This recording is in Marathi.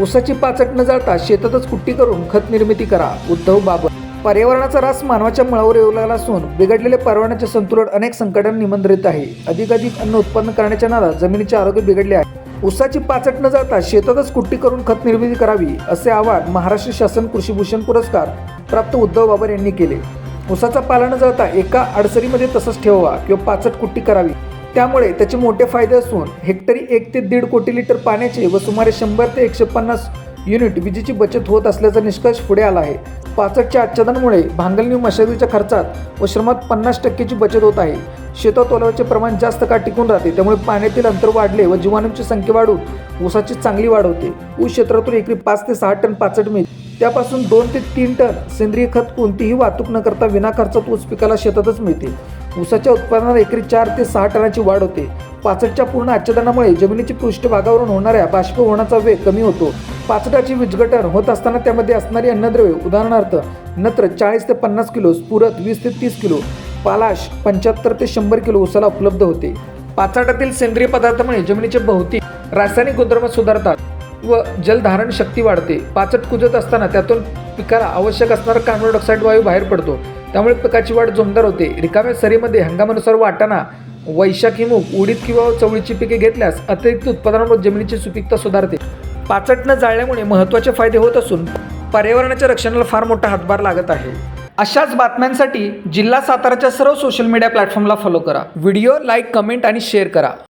ऊसाची पाचट न जाळता शेतातच कुट्टी करून खत निर्मिती करा. उद्धव बाबर. पर्यावरणाचा ऱ्हास मानवाच्या मुळावर येऊ लागला असून बिघडलेले पर्यावरणाचे संतुलन अनेक संकटांना निमंत्रित आहे. अधिकाधिक अन्न उत्पन्न करण्याच्या नादात जमिनीचे आरोग्य बिघडले आहे. ऊसाची पाचट न जाता शेतातच कुट्टी करून खत निर्मिती करावी असे आवाहन महाराष्ट्र शासन कृषीभूषण पुरस्कार प्राप्त उद्धव बाबर यांनी केले. ऊसाचा पाला न जाता एका अडसरीमध्ये तसंच ठेवावा किंवा पाचट कुट्टी करावी. त्यामुळे त्याचे मोठे फायदे असून हेक्टरी 1 ते 1.5 कोटी लिटर पाण्याचे व सुमारे 100 ते 150 युनिट विजेची बचत होत असल्याचा निष्कर्ष पुढे आला आहे. पाचटच्या आच्छादनामुळे भांगलणी व मशागतीच्या खर्चात व श्रमात 50% बचत होत आहे. शेतात ओलाव्याचे प्रमाण जास्त काळ टिकून राहते. त्यामुळे पाण्यातील अंतर वाढले व जीवाणूंची संख्या वाढून ऊसाची चांगली वाढ होते. ऊस क्षेत्रातून एकरी 5 ते 6 टन पाचट मिळते. त्यापासून 2 ते 3 टन सेंद्रिय खत कोणतीही वाहतूक न करता विनाखर्चात ऊस पिकाला शेतातच मिळते. ऊसाच्या उत्पादनात एकरी 4 ते 6 टनाची वाढ होते. पाचटच्या पूर्ण आच्छादनामुळे जमिनीच्या पृष्ठभागावरून होणाऱ्या बाष्पीभवनाचा वेग कमी होतो. पाचटाची विघटन होत असताना त्यामध्ये असणारी अन्नद्रव्ये उदाहरणार्थ नत्र 40 ते 50 किलो, स्फुरद 20 ते 30 किलो, पालाश 75 ते 100 किलो ऊसाला उपलब्ध होते. पाचटातील सेंद्रिय पदार्थामुळे जमिनीचे भौतिक रासायनिक गुणधर्म सुधारतात व जलधारण शक्ती वाढते. पाचट कुजत असताना त्यातून पिकाला आवश्यक असणारा कार्बन डायऑक्साईड वायू बाहेर पडतो. त्यामुळे पिकाची वाढ जोमदार होते. रिकाम्या सरीमध्ये हंगामानुसार वाटाणा, वैशाखी मूग, उडीद किंवा चवळीची पिके घेतल्यास अतिरिक्त उत्पादनामुळे जमिनीची सुपीकता सुधारते. पाचट न जाळल्यामुळे महत्त्वाचे फायदे होत असून पर्यावरणाच्या रक्षणाला फार मोठा हातभार लागत आहे. अशाच बातम्यांसाठी जिल्हा साताराच्या सर्व सोशल मीडिया प्लॅटफॉर्मला फॉलो करा. व्हिडिओ लाईक, कमेंट आणि शेअर करा.